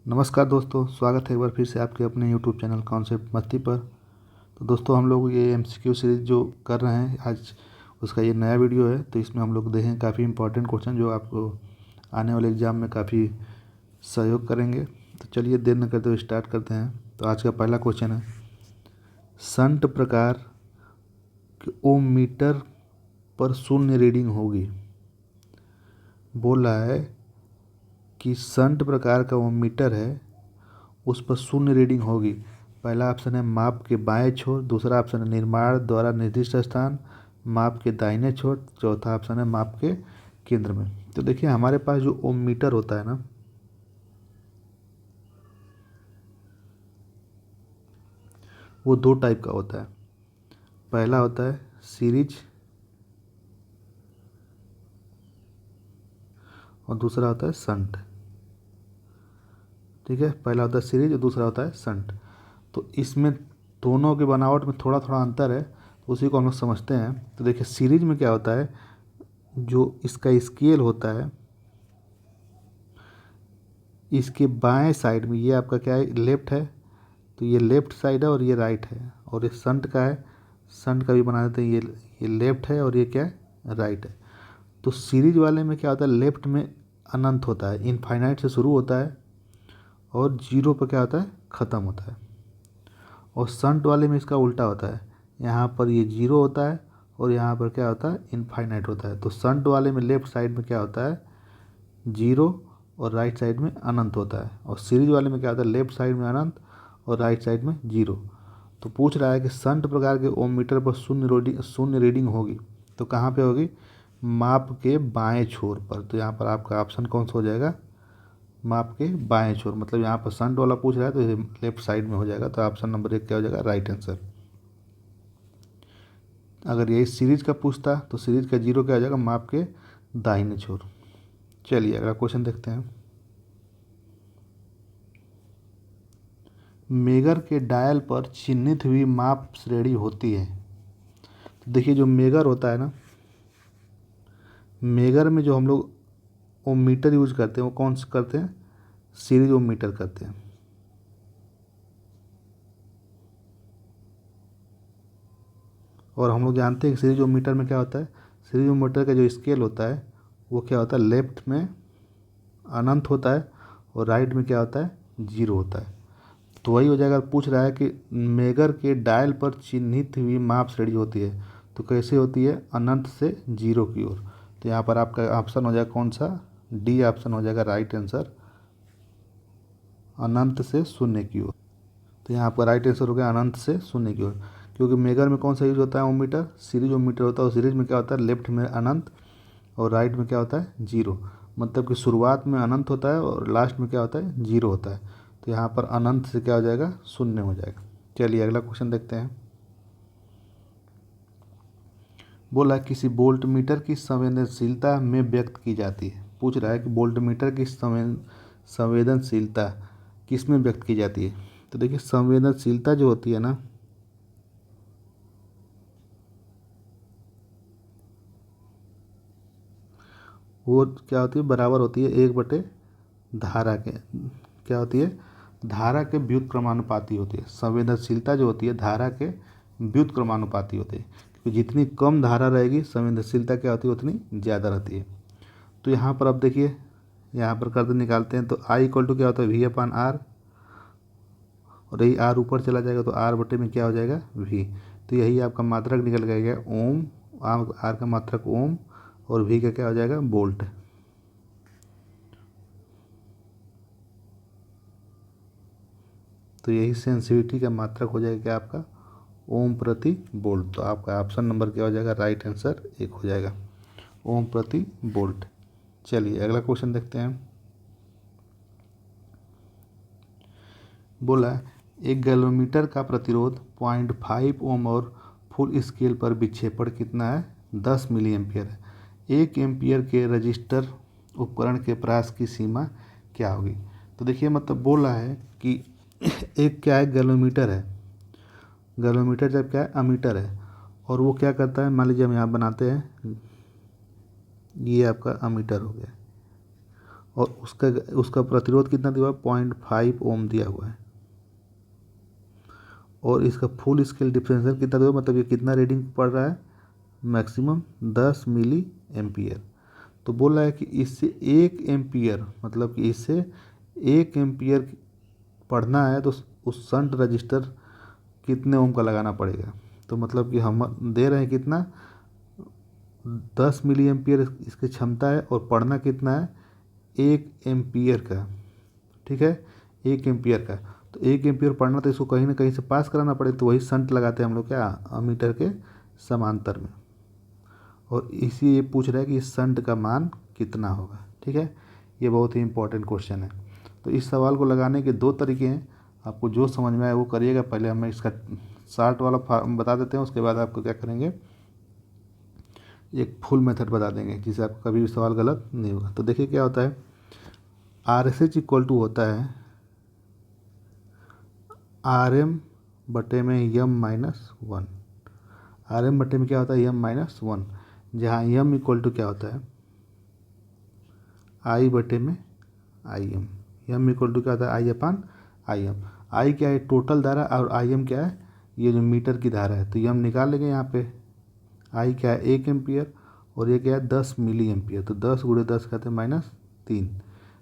नमस्कार दोस्तों, स्वागत है एक बार फिर से आपके अपने यूट्यूब चैनल कॉन्सेप्ट मस्ती पर। तो दोस्तों, हम लोग ये एमसीक्यू सीरीज़ जो कर रहे हैं आज, उसका ये नया वीडियो है। तो इसमें हम लोग देखें काफ़ी इंपॉर्टेंट क्वेश्चन जो आपको आने वाले एग्ज़ाम में काफ़ी सहयोग करेंगे। तो चलिए देर न करते हुए स्टार्ट करते हैं। तो आज का पहला क्वेश्चन है, संट प्रकार के ओम मीटर पर शून्य रीडिंग होगी। बोल रहा है कि संट प्रकार का ओम मीटर है, उस पर शून्य रीडिंग होगी। पहला ऑप्शन है माप के बाएं छोर, दूसरा ऑप्शन है निर्माण द्वारा निर्दिष्ट स्थान, माप के दाहिने छोर, चौथा ऑप्शन है माप के केंद्र में। तो देखिए, हमारे पास जो ओम मीटर होता है ना, वो दो टाइप का होता है। पहला होता है सीरीज और दूसरा होता है संट। ठीक है, पहला होता है सीरीज और दूसरा होता है संट। तो इसमें दोनों के बनावट में थोड़ा थोड़ा अंतर है, तो उसी को हम लोग समझते हैं। तो देखिए, सीरीज में क्या होता है, जो इसका स्केल होता है, इसके बाएं साइड में ये आपका क्या है, लेफ्ट है, तो ये लेफ्ट साइड है और ये राइट है। और ये संट का है, संट का भी बना देते हैं, ये लेफ्ट है और ये क्या है, राइट है। तो सीरीज वाले में क्या होता है, लेफ्ट में अनंत होता है, इनफाइनाइट से शुरू होता है और जीरो पर क्या होता है, ख़त्म होता है। और संट वाले में इसका उल्टा होता है, यहाँ पर ये जीरो होता है और यहाँ पर क्या होता है, इनफाइनाइट होता है। तो संट वाले में लेफ्ट साइड में क्या होता है, जीरो, और राइट साइड में अनंत होता है। और सीरीज वाले में क्या होता है, लेफ्ट साइड में अनंत और राइट साइड में जीरो। तो पूछ रहा है कि संट प्रकार के ओम मीटर पर शून्य रीडिंग होगी, तो कहाँ पे होगी, माप के बाएं छोर पर। तो यहाँ पर आपका ऑप्शन कौन सा हो जाएगा, माप के बाएं छोर। मतलब यहाँ पर संट वाला पूछ रहा है तो ये लेफ्ट साइड में हो जाएगा। तो ऑप्शन नंबर 1 क्या हो जाएगा, राइट आंसर। अगर यही सीरीज का पूछता तो सीरीज का जीरो क्या हो जाएगा, माप के दाहिने छोर। चलिए अगला क्वेश्चन देखते हैं। मेगर के डायल पर चिन्हित हुई माप श्रेणी होती है। तो देखिए, जो मेगर होता है ना, मेगर में जो हम लोग ओम मीटर यूज करते हैं वो कौन से करते हैं, सीरीज ओम मीटर करते हैं। और हम लोग जानते हैं कि सीरीज ओम मीटर में क्या होता है, सीरीज ओम मीटर का जो स्केल होता है वो क्या होता है, लेफ्ट में अनंत होता है और राइट में क्या होता है, जीरो होता है। तो वही हो जाएगा। पूछ रहा है कि मेगर के डायल पर चिन्हित हुई माप श्रेणी होती है, तो कैसे होती है, अनंत से जीरो की ओर। तो यहाँ पर आपका ऑप्शन हो जाएगा कौन सा, डी ऑप्शन हो जाएगा राइट आंसर, अनंत से शून्य की ओर। तो यहाँ आपका राइट आंसर हो गया अनंत से शून्य की ओर। क्योंकि मेगर में कौन सा यूज होता है, ओम मीटर, सीरीज ओम मीटर होता है। और सीरीज में क्या होता है, लेफ्ट में अनंत और राइट में क्या होता है, जीरो। मतलब कि शुरुआत में अनंत होता है और लास्ट में क्या होता है, जीरो होता है। तो यहाँ पर अनंत से क्या हो जाएगा, शून्य हो जाएगा। चलिए अगला क्वेश्चन देखते हैं। बोला किसी वोल्ट मीटर की संवेदनशीलता में व्यक्त की जाती है। पूछ रहा है कि वोल्ट मीटर की संवेदनशीलता किस में व्यक्त की जाती है। तो देखिए, संवेदनशीलता जो होती है ना, वो क्या होती है, बराबर होती है 1 बटे धारा के। क्या होती है, धारा के व्युत्क्रमानुपाती होती है। संवेदनशीलता जो होती है धारा के व्युत्क्रमानुपाती होती है, क्योंकि जितनी कम धारा रहेगी संवेदनशीलता क्या होती है, उतनी ज़्यादा रहती है। तो यहाँ पर अब देखिए, यहाँ पर करते निकालते हैं तो आई इक्वल टू क्या होता है, वी अपान आर। और यही आर ऊपर चला जाएगा तो आर बटे में क्या हो जाएगा, वी। तो यही आपका मात्रक निकल गया ओम। आर का मात्रक ओम और वी का क्या हो जाएगा, वोल्ट। तो यही सेंसिटिविटी का मात्रक हो जाएगा क्या आपका, ओम प्रति वोल्ट। तो आपका ऑप्शन नंबर क्या हो जाएगा, राइट आंसर 1 हो जाएगा, ओम प्रति वोल्ट। चलिए अगला क्वेश्चन देखते हैं। बोला एक गैलोमीटर का प्रतिरोध 0.5 ओम और फुल स्केल पर विक्षेपण कितना है, 10 मिली एम्पियर है। 1 एम्पियर के रजिस्टर उपकरण के प्रास की सीमा क्या होगी। तो देखिए, मतलब बोल रहा है कि एक क्या है, गैलोमीटर है। गैलोमीटर जब क्या है, अमीटर है। और वो क्या करता है, मान लीजिए हम यहाँ बनाते हैं, ये आपका अमीटर हो गया। और उसका उसका प्रतिरोध कितना दिया हुआ है, 0.5 ओम दिया हुआ है। और इसका फुल स्केल डिफरेंशियल कितना दिया हुआ है, मतलब ये कितना रीडिंग पड़ रहा है, मैक्सिमम 10 मिली एम्पियर। तो बोल रहा है कि इससे 1 एम्पियर, मतलब कि इससे 1 एम्पियर पढ़ना है तो उस शंट रजिस्टर कितने ओम का लगाना पड़ेगा। तो मतलब कि हम दे रहे हैं कितना, 10 मिली एम्पियर इसकी क्षमता है और पढ़ना कितना है, 1 एम्पियर का। ठीक है, 1 एम्पियर का। तो 1 एम्पियर पढ़ना तो इसको कहीं ना कहीं से पास कराना पड़ेगा, तो वही शंट लगाते हैं हम लोग क्या, अमीटर के समांतर में। और इसी ये पूछ रहा है कि इस शंट का मान कितना होगा। ठीक है, ये बहुत ही इंपॉर्टेंट क्वेश्चन है। तो इस सवाल को लगाने के 2 तरीके हैं, आपको जो समझ में आए वो करिएगा। पहले हमें इसका शार्ट वाला फॉर्म बता देते हैं, उसके बाद आपको क्या करेंगे, एक फुल मेथड बता देंगे जिससे आपको कभी भी सवाल गलत नहीं होगा। तो देखिए क्या होता है, R S H equal to होता है आर एम बटे में m-1। आर एम बटे में क्या होता है, m-1, जहाँ m इक्वल टू क्या होता है, आई बटे में I M. m equal to क्या होता है, आई अपान आई एम। आई क्या है, टोटल धारा, और आई एम क्या है, ये जो मीटर की धारा है। तो ये हम निकाल लेंगे यहाँ पे, आई क्या है 1 एम्पियर और ये क्या है 10 मिली एम्पियर। तो 10 गुणे 10 कहते हैं -3।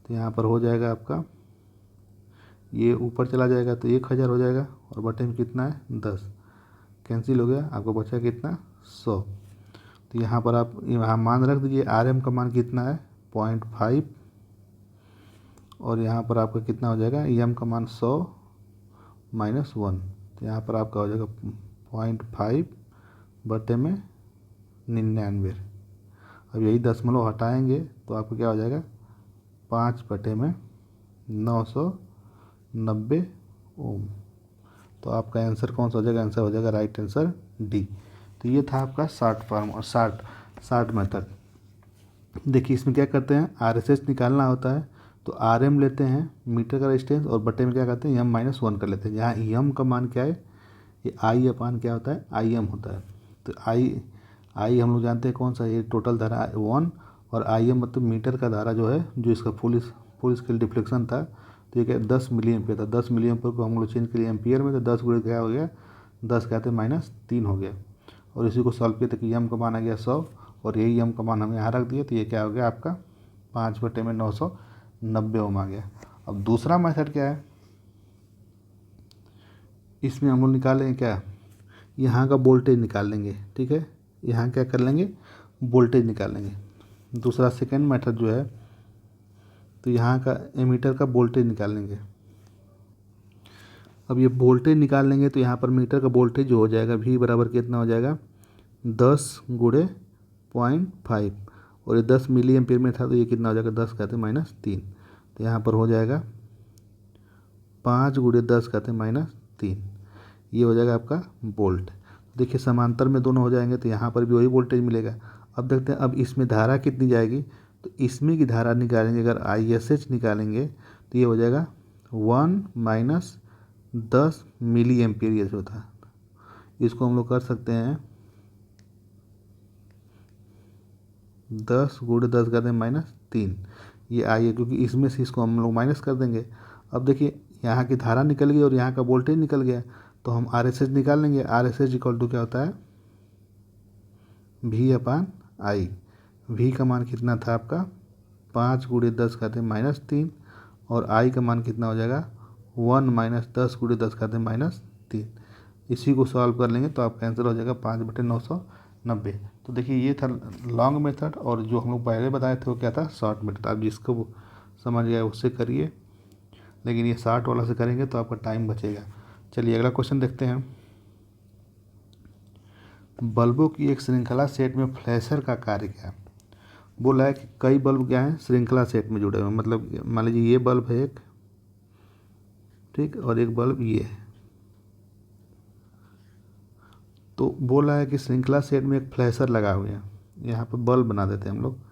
तो यहाँ पर हो जाएगा आपका, ये ऊपर चला जाएगा तो 1000 हो जाएगा, और बटे में कितना है 10, कैंसिल हो गया, आपको बचा कितना 100। तो यहाँ पर आप यहाँ मान रख दीजिए, आर एम का मान कितना है 0.5, और यहाँ पर आपका कितना हो जाएगा, एम का मान 100 -1। तो यहाँ पर आपका हो जाएगा 0.5 बटे में 99। अब यही दशमलव हटाएंगे तो आपको क्या हो जाएगा, 5 बटे में 990 ओम। तो आपका आंसर कौन सा हो जाएगा, आंसर हो जाएगा राइट आंसर डी। तो ये था आपका शार्ट फॉर्म और शार्ट मेथड। देखिए इसमें क्या करते हैं, आर एस एच निकालना होता है तो आर एम लेते हैं मीटर का रेजिस्टेंस, और बटे में क्या करते हैं m-1 कर लेते हैं, जहाँ एम का मान क्या है, ये आई अपान क्या होता है, आई एम होता है। तो आई हम लोग जानते हैं कौन सा, ये टोटल धारा 1, और आई एम मतलब मीटर का धारा जो है, जो इसका फुल स्केल डिफ्लेक्शन था। तो ये क्या 10 मिली एम्पियर था, 10 मिली एम्पियर को हम लोग चेंज के लिए एम्पियर में, तो 10 गुणे क्या हो गया, 10 कहते हैं -3 हो गया। और इसी को सॉल्व किया तो एम का मान आ गया 100, और यही एम का मान हम यहाँ रख दिए, तो ये क्या हो गया आपका 5 बटे में 990 ओम आ गया। अब दूसरा मेथड क्या है, इसमें हम लोग निकालेंगे क्या, यहाँ का वोल्टेज निकाल लेंगे। ठीक है, यहाँ क्या कर लेंगे, वोल्टेज निकाल लेंगे। दूसरा सेकेंड मेथड जो है, तो यहाँ का एमीटर का वोल्टेज निकाल लेंगे। अब ये वोल्टेज निकाल लेंगे तो यहाँ पर मीटर का वोल्टेज जो हो जाएगा, V बराबर कितना हो जाएगा 10 गुणे 0.5, और ये 10 मिली एम्पियर में था तो ये कितना हो जाएगा 10 कहते हैं -3। तो यहाँ पर हो जाएगा 5 गुणे 10 कहते हैं -3, ये हो जाएगा आपका वोल्ट। देखिए समांतर में दोनों हो जाएंगे तो यहाँ पर भी वही वोल्टेज मिलेगा। अब देखते हैं अब इसमें धारा कितनी जाएगी, तो इसमें की धारा निकालेंगे, अगर आई एस एच निकालेंगे तो ये हो जाएगा 1 - 10 मिली एम्पियर, ये जो था इसको हम लोग कर सकते हैं 10 गुणे 10 करते हैं -3, ये आई है, क्योंकि इसमें से इसको हम लोग माइनस कर देंगे। अब देखिए यहाँ की धारा निकल गई और यहाँ का वोल्टेज निकल गया, तो हम आर एस एच निकाल लेंगे। R S H equal to क्या होता है, V अपान आई। V का मान कितना था आपका 5 गुणे 10 कहते हैं -3, और I का मान कितना हो जाएगा 1 - 10 गुणे 10 कहते हैं -3। इसी को सॉल्व कर लेंगे तो आपका आंसर हो जाएगा 5 बटे 990। तो देखिए ये था लॉन्ग मेथड, और जो हम लोग पहले बताए थे वो क्या था, शॉर्ट मेथड। आप जिसको समझ गए उससे करिए, लेकिन ये शॉर्ट वाला से करेंगे तो आपका टाइम बचेगा। चलिए अगला क्वेश्चन देखते हैं। बल्बों की एक श्रृंखला सेट में फ्लैशर का कार्य क्या है। बोला है कि कई बल्ब क्या है श्रृंखला सेट में जुड़े हुए हैं, मतलब मान लीजिए ये बल्ब है एक, ठीक, और एक बल्ब ये है। तो बोला है कि श्रृंखला सेट में एक फ्लैशर लगा हुआ है, यहाँ पर बल्ब बना देते हैं हम लोग।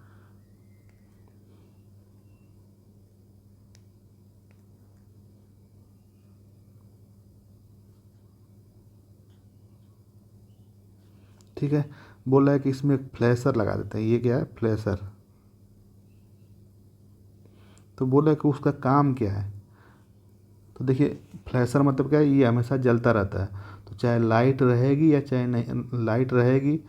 ठीक है, बोला है कि इसमें एक फ्लैशर लगा देते हैं, ये क्या है फ्लैशर। तो बोला कि उसका काम क्या है। तो देखिए फ्लैशर मतलब क्या है, ये हमेशा जलता रहता है। तो चाहे लाइट रहेगी या चाहे नहीं लाइट रहेगी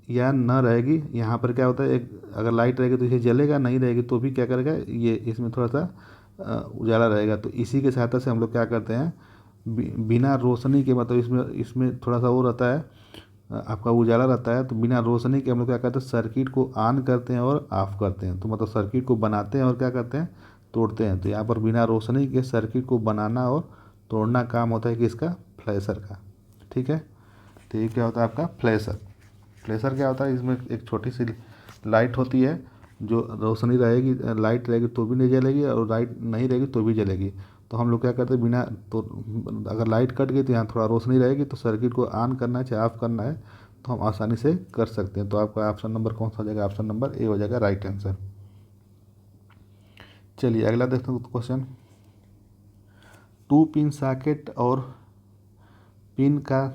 या ना रहेगी, यहाँ पर क्या होता है, एक अगर लाइट रहेगी तो ये जलेगा, नहीं रहेगी तो भी क्या करेगा, ये इसमें थोड़ा सा उजाला रहेगा। तो इसी के सहायता से हम लोग क्या करते हैं, बिना रोशनी के, मतलब इसमें इसमें थोड़ा सा वो रहता है, आपका उजाला रहता है। तो बिना रोशनी के हम लोग क्या करते हैं, सर्किट को ऑन करते हैं और ऑफ करते हैं। तो मतलब सर्किट को बनाते हैं और क्या करते हैं, तोड़ते हैं। तो यहाँ पर बिना रोशनी के सर्किट को बनाना और तोड़ना काम होता है किसका, फ्लैशर का। ठीक है, तो ये क्या होता है आपका फ्लैशर। फ्लैशर क्या होता है, इसमें एक छोटी सी लाइट होती है, जो रोशनी रहेगी, लाइट रहेगी तो भी नहीं जलेगी और लाइट नहीं रहेगी तो भी जलेगी। तो हम लोग क्या करते हैं, बिना तो अगर लाइट कट गई तो यहाँ थोड़ा रोशनी रहेगी, तो सर्किट को ऑन करना है चाहे ऑफ करना है तो हम आसानी से कर सकते हैं। तो आपका ऑप्शन नंबर कौन सा हो जाएगा, ऑप्शन नंबर ए हो जाएगा राइट आंसर। चलिए अगला देखते हैं क्वेश्चन। 2 पिन सॉकेट और पिन का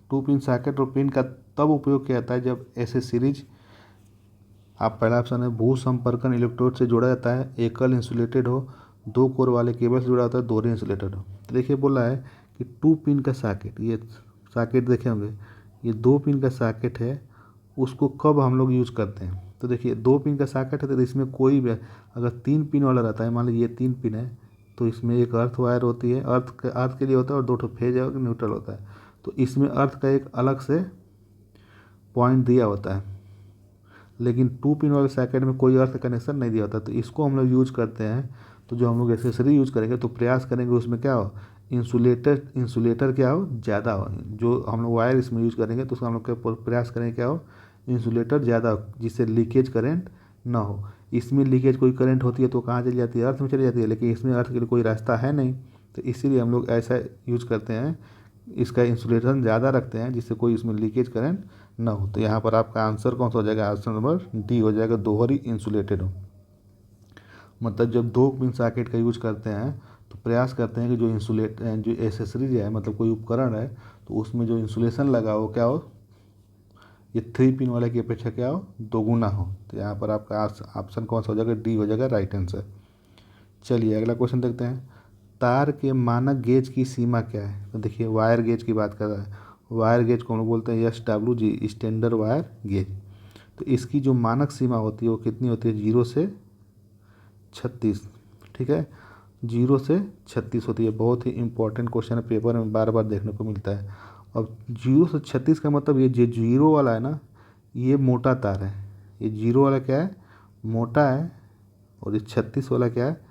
2 पिन सॉकेट और पिन का तब उपयोग किया जाता है जब ऐसे सीरीज, आप पहला ऑप्शन है भू संपर्कन इलेक्ट्रोड से जोड़ा जाता है, एकल इंसुलेटेड हो, 2 कोर वाले केबल से जुड़ा होता है, दोहरे इंसुलेटेड हो। तो देखिए बोला है कि 2 पिन का सॉकेट, ये सॉकेट देखे होंगे, ये 2 पिन का सॉकेट है, उसको कब हम लोग यूज़ करते हैं। तो देखिए 2 पिन का सॉकेट है तो इसमें कोई भी अगर 3 पिन वाला रहता है, मान लीजिए ये 3 पिन है, तो इसमें एक अर्थ वायर होती है, अर्थ के लिए होता है, और 2 ठो फेज है, न्यूट्रल होता है। तो इसमें अर्थ का एक अलग से पॉइंट दिया होता है, लेकिन 2 पिन वाले सॉकेट में कोई अर्थ कनेक्शन नहीं दिया होता। तो इसको हम लोग यूज करते हैं। तो जो हम लोग एसेसरी यूज करेंगे तो प्रयास करेंगे उसमें क्या हो, इंसुलेटर क्या हो, ज़्यादा हो। जो हम लोग वायर इसमें यूज करेंगे तो उसका हम लोग क्या प्रयास करेंगे, क्या हो, इंसुलेटर ज़्यादा हो, जिससे लीकेज करंट ना हो। इसमें लीकेज कोई करंट होती है तो कहाँ चली जाती है, अर्थ में चली जाती है, लेकिन इसमें अर्थ के लिए कोई रास्ता है नहीं। तो इसीलिए हम लोग ऐसा यूज करते हैं, इसका इंसुलेशन ज़्यादा रखते हैं जिससे कोई इसमें लीकेज करंट ना हो। तो यहाँ पर आपका आंसर कौन सा हो जाएगा, ऑप्शन नंबर डी हो जाएगा, दोहरी इंसुलेटेड हो। मतलब जब 2 पिन सॉकेट का यूज करते हैं तो प्रयास करते हैं कि जो एसेसरीज है, मतलब कोई उपकरण है, तो उसमें जो इंसुलेशन लगा हो क्या हो, ये 3 पिन वाले की अपेक्षा क्या हो, दोगुना हो। तो यहाँ पर आपका ऑप्शन कौन सा हो जाएगा, डी हो जाएगा राइट आंसर। चलिए अगला क्वेश्चन देखते हैं। तार के मानक गेज की सीमा क्या है। तो देखिए वायर गेज की बात कर रहा है, वायर गेज को हम लोग बोलते हैं SWG, स्टैंडर्ड वायर गेज। तो इसकी जो मानक सीमा होती है वो कितनी होती है, 0 से 36। ठीक है, 0 से 36 होती है। बहुत ही इंपॉर्टेंट क्वेश्चन है, पेपर में बार बार देखने को मिलता है। अब 0 से 36 का मतलब ये जो 0 वाला है ना, ये मोटा तार है। ये 0 वाला क्या है, मोटा है, और ये 36 वाला क्या है,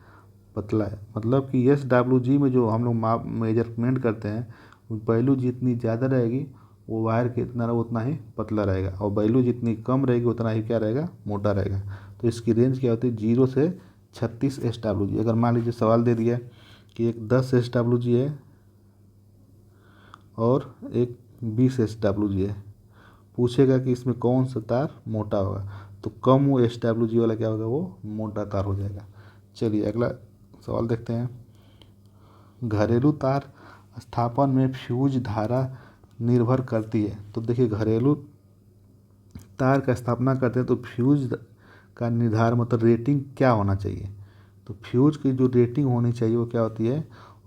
पतला है। मतलब कि SWG में जो हम लोग माप मेजरमेंट करते हैं, वैल्यू जितनी ज़्यादा रहेगी वो वायर कितना उतना ही पतला रहेगा, और वैल्यू जितनी कम रहेगी उतना ही क्या रहेगा, मोटा रहेगा। तो इसकी रेंज क्या होती है, 0 से 36 SWG। अगर मान लीजिए सवाल दे दिया कि एक 10 SWG है और एक 20 SWG है, पूछेगा कि इसमें कौन सा तार मोटा होगा, तो कम वो SWG वाला क्या होगा, वो मोटा तार हो जाएगा। चलिए अगला सवाल देखते हैं। घरेलू तार स्थापन में फ्यूज धारा निर्भर करती है। तो देखिए घरेलू तार का स्थापना करते हैं तो फ्यूज का निर्धारण, मतलब रेटिंग क्या होना चाहिए। तो फ्यूज की जो रेटिंग होनी चाहिए वो क्या होती है,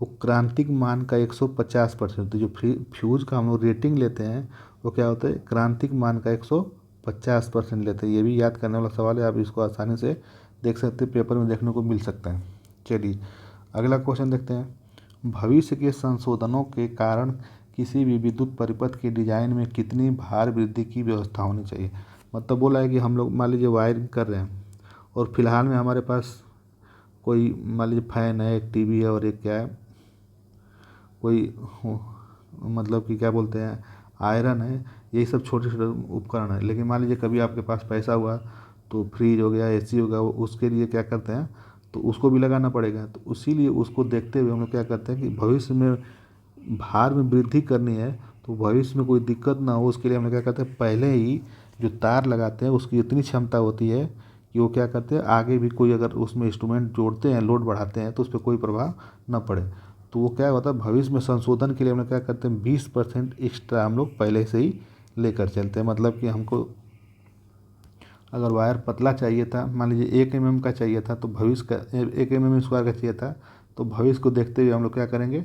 वो क्रांतिक मान का 150%। तो जो फ्यूज का हम लोग रेटिंग लेते हैं वो क्या होता है, क्रांतिक मान का 150% लेते हैं। ये भी याद करने वाला सवाल है, आप इसको आसानी से देख सकते हैं, पेपर में देखने को मिल सकता है। चलिए अगला क्वेश्चन देखते हैं। भविष्य के संशोधनों के कारण किसी भी विद्युत परिपथ के डिजाइन में कितनी भार वृद्धि की व्यवस्था होनी चाहिए। मतलब बोला है कि हम लोग मान लीजिए वायरिंग कर रहे हैं और फिलहाल में हमारे पास कोई मान लीजिए फैन है, एक टीवी है, और एक क्या है, कोई मतलब कि क्या बोलते हैं, आयरन है। यही सब छोटे छोटे उपकरण है। लेकिन मान लीजिए कभी आपके पास पैसा हुआ तो फ्रिज हो गया, AC हो गया, उसके लिए क्या करते हैं, तो उसको भी लगाना पड़ेगा। तो उसीलिए उसको देखते हुए हम लोग क्या करते हैं कि भविष्य में भार में वृद्धि करनी है, तो भविष्य में कोई दिक्कत ना हो उसके लिए हम लोग क्या करते हैं, पहले ही जो तार लगाते हैं उसकी इतनी क्षमता होती है कि वो क्या करते हैं, आगे भी कोई अगर उसमें इंस्ट्रूमेंट जोड़ते हैं, लोड बढ़ाते हैं, तो उस पर कोई प्रभाव न पड़े। तो वो क्या होता है, भविष्य में संशोधन के लिए हम लोग क्या करते हैं, 20% एक्स्ट्रा हम लोग पहले से ही लेकर चलते हैं। मतलब कि हमको अगर वायर पतला चाहिए था, मान लीजिए 1 mm का चाहिए था, तो भविष्य का 1 mm² का चाहिए था, तो भविष्य को देखते हुए हम लोग क्या करेंगे,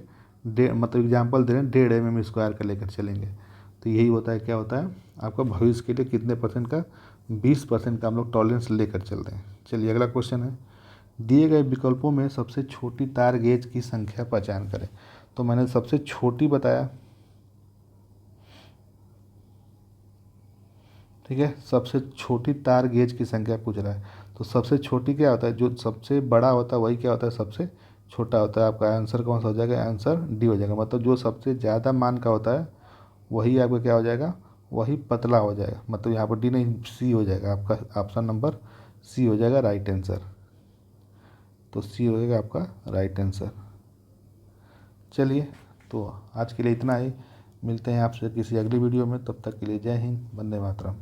मतलब एग्जाम्पल दे रहे हैं 1.5 mm² का लेकर चलेंगे। तो यही होता है, क्या होता है आपका भविष्य के लिए कितने परसेंट का, 20% का हम लोग टॉलरेंस लेकर चलते हैं। चलिए अगला क्वेश्चन है, दिए गए विकल्पों में सबसे छोटी तार गेज की संख्या पहचान करें। तो मैंने सबसे छोटी बताया, ठीक है, सबसे छोटी तार गेज की संख्या पूछ रहा है। तो सबसे छोटी क्या होता है, जो सबसे बड़ा होता है वही क्या होता है, सबसे छोटा होता है। आपका आंसर कौन सा हो जाएगा, आंसर डी हो जाएगा। मतलब जो सबसे ज़्यादा मान का होता है वही आपका क्या हो जाएगा, वही पतला हो जाएगा। मतलब यहाँ पर डी नहीं, सी हो जाएगा आपका, ऑप्शन नंबर सी हो जाएगा राइट आंसर। तो सी हो जाएगा आपका राइट आंसर। चलिए, तो आज के लिए इतना ही, मिलते हैं आपसे किसी अगली वीडियो में, तब तक के लिए जय हिंद, वंदे मातरम।